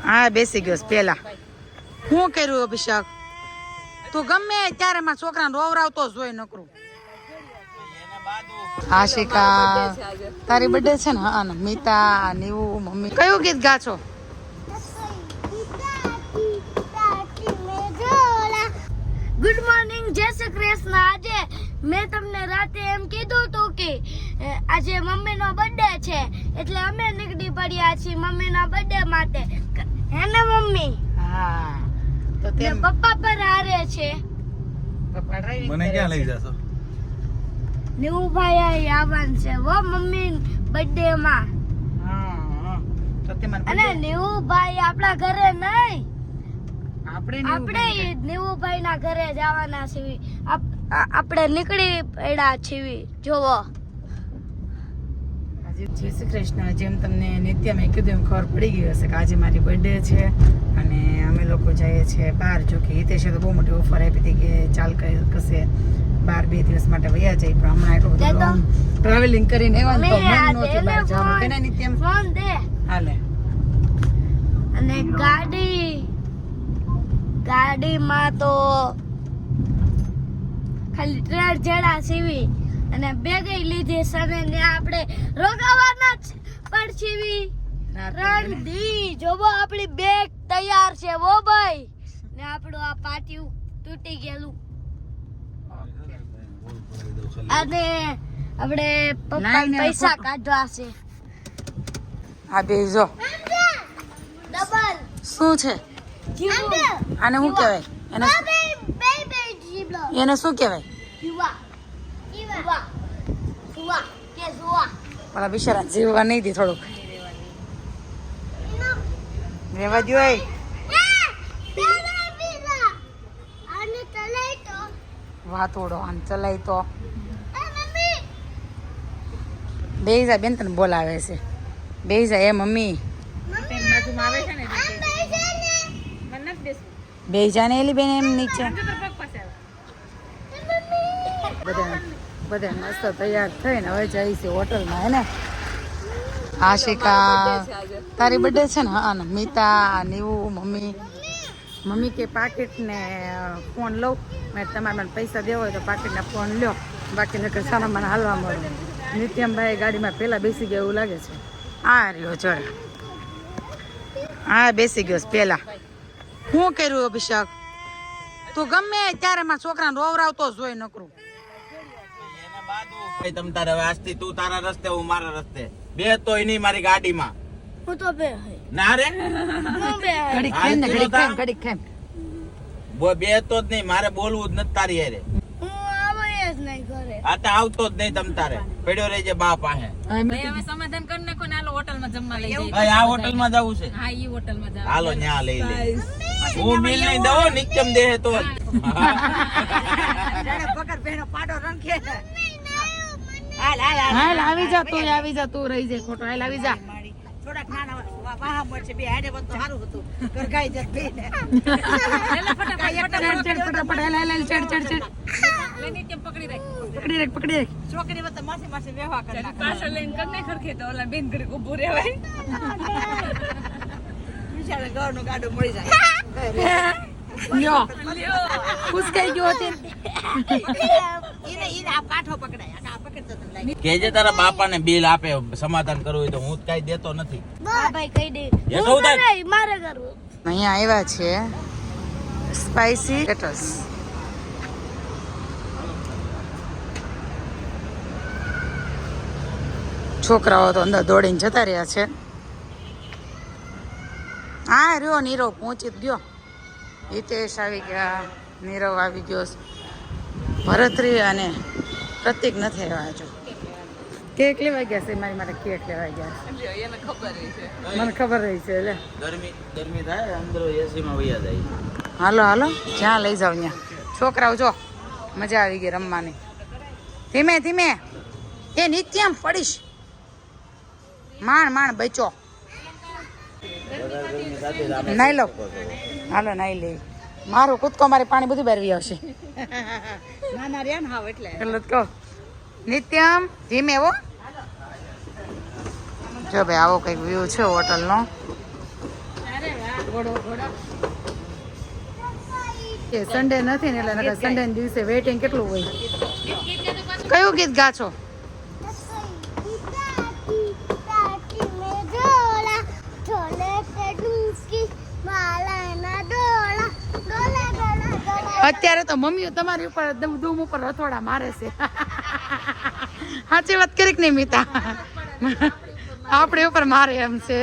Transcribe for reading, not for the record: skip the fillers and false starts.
હા બેસી ગયો પેલા. શું કર્યું અભિષેક? તું ગમે ત્યારે મારા છોકરાને રોવરાવતો જ હોય નકરું. આશિકા તારી બર્થડે છે ને? હા મિતા નીવું મમ્મી કયું ગીત ગાછો? ગુડ મોર્નિંગ, જય શ્રી કૃષ્ણ. આજે મેં તમને રાતે એમ કીધું હતું કે આજે મમ્મીનો બર્થડે છે એટલે અમે નીકળી પડ્યા છીએ મમ્મીના બર્થડે માટે. હે ને મમ્મી? હા તો તે પપ્પા પર હારે છે. પપ્પા ડ્રાઇવિંગ મને ક્યાં લઈ જાશો? ન્યુ ભાઈ આવવાનું છે વો મમ્મી બર્થડે માં. હા તો તે મને અને ન્યુ ભાઈ આપણા ઘરે નહીં, આપણે નેવુભાઈ ના ઘરે જવાના છીએ. આપણે નીકળી પડ્યા છીએ. જોવો જય શ્રી કૃષ્ણ. જેમ તમને નિત્ય મેં કીધું એમ ખબર પડી ગઈ હશે કે આજે મારી બર્થડે છે અને અમે લોકો જઈએ છીએ બહાર. જો કે હિતેશે તો બહુ મોટી ઓફર આપી હતી કે ચાલ કશે બહાર 2 દિવસ માટે વયા જાય, પણ હમણાં એટલું બધું ટ્રાવેલિંગ કરીને એવા તો મન નહોતું બહાર જવાનું. કે ના નિત્ય? ફોન દે. હાલે. અને ગાડીમાં તો ખાલી 3 જણા સીવી અને બેગઈ લીધી સને ને આપણે રોકાવાના જ પણ સીવી 3 દી. જોવો આપણી બેગ તૈયાર છે વો ભાઈ, ને આપણું આ પાટિયું તૂટી ગયેલું. અને આપણે પપ્પા પૈસા કાઢવા છે. આ બે જો ડબલ શું છે આને? શું કહેવાય એને શું કહેવાય? મારા બિચારા જીવવા નહીં દે, થોડુંક રેવા દો. વાતોડો આમ ચલાય તો બેજા બેન તને બોલાવે છે. બેજા એ મમ્મી બેજા ને એલી બેન એમ નીચે બધા મસ્ત તૈયાર થઈને હવે જાય છે હોટલમાં. હે ને આશિકા તારી બર્થડે છે ને? હા મિતા નીવું મમ્મી કે પાકીટ ને ફોન લઉં મેં. તમારે મને પૈસા દેવો હોય તો પાકીટ ને ફોન લ્યો, બાકી નકર સારા મને હાલવા મળે. નિત્યમભાઈ ગાડીમાં પેલા બેસી ગયા એવું લાગે છે. આ રહ્યો જોડે, હા બેસી ગયો પેલા. શું કર્યું અભિષેક? તું ગમે ત્યારે મારા છોકરાને રોવરાવતો જ હોય નકરું. તમ તારે હવે આજથી તું તારા રસ્તે હું મારા રસ્તે. બે તોય નહીં મારી ગાડીમાં. હું તો બે ના રે ઘડીક ખાઈ ને ઘડીક ખાઈ. બે તો જ નહીં, મારે બોલવું જ નથી તારી હારે. હું આવે જ નહીં ઘરે. આ તો આવતો જ નહીં તમ તારે. પડ્યો રહેજે બા પાસે. સમાધાન કરી નાખો ને હાલો હોટલમાં જમવા લઈ જઈએ. આ હોટલમાં જવું છે? હા ઈ હોટલમાં જાવ. હાલો ન્યા લઈ લે. હું બિલ નહીં દઉં, નિત્યમ દેહે તો જ. હાલ આવી જા તું, આવી જા તું, રહી જાય ખોટો. હાલ આવી જા. થોડાક નાના વાહા મળશે બે હાડે બધું સારું હતું ગરગાઈ જત બે ને ફટાફટ હાલ ચડ. લઈને તેમ પકડી રાખ. પકડી રાખ. છોકરી વચ્ચે માસી વ્યવહાર કરી નાખે. પાછળ લઈને કરને ખરખે તો ઓલા બેન ઘરે ઊભું રહેવાય. બિચારા ઘરનું ગાડું મળી જાય. લ્યો ખુશકાઈ ગયો હતી. ઈને આ કાઠો પકડાય આ પકડતો તમે લઈ કેજે તારા બાપાને બિલ આપે, સમાધાન કરવું હોય તો. હું કઈ દેતો નથી. હા ભાઈ કહી દે. એ તો ઉતાર. મારે કરવું. અહીંયા આવ્યા છે સ્પાઈસી ટેટસ. છોકરાઓ તો અંદર દોડીને જતા રહ્યા છે. હા રહ્યો નીરવ પહોંચી જ ગયો. હિતેશ આવી ગયા, નીરવ આવી ગયો, ભરતરી અને પ્રતિક નથી આવ્યા. જો કેક લેવા ગયા છે મારી માટે. કેક લેવા ગયા મને ખબર રહી છે. એટલે ગરમી થાય અંદર એસી માં વયા જાય. હાલો જ્યાં લઈ જાવ ત્યાં. છોકરાઓ જો મજા આવી ગઈ રમવાની. ધીમે એ નિત્યમ પડીશ. માણ બચો. નાઈ લો. હાલો નાઈ લે. મારું કૂદકો મારી પાણી બધું બહાર આવશે. નાના રહ્યા ને હાવ એટલે એટલે કહો નિત્યમ ધીમે હો. જો ભાઈ આવો કંઈક વ્યૂ છે હોટલનો. સન્ડે નથી ને એટલે સન્ડે ના દિવસે વેઇટિંગ કેટલું હોય. કયું ગીત ગા છો? અત્યારે તો મમ્મીઓ તમારી ઉપર ધૂમ ઉપર રથોડા મારે છે. સાચી વાત કરી કે નહીં મિતા? આપણી ઉપર મારે એમ છે.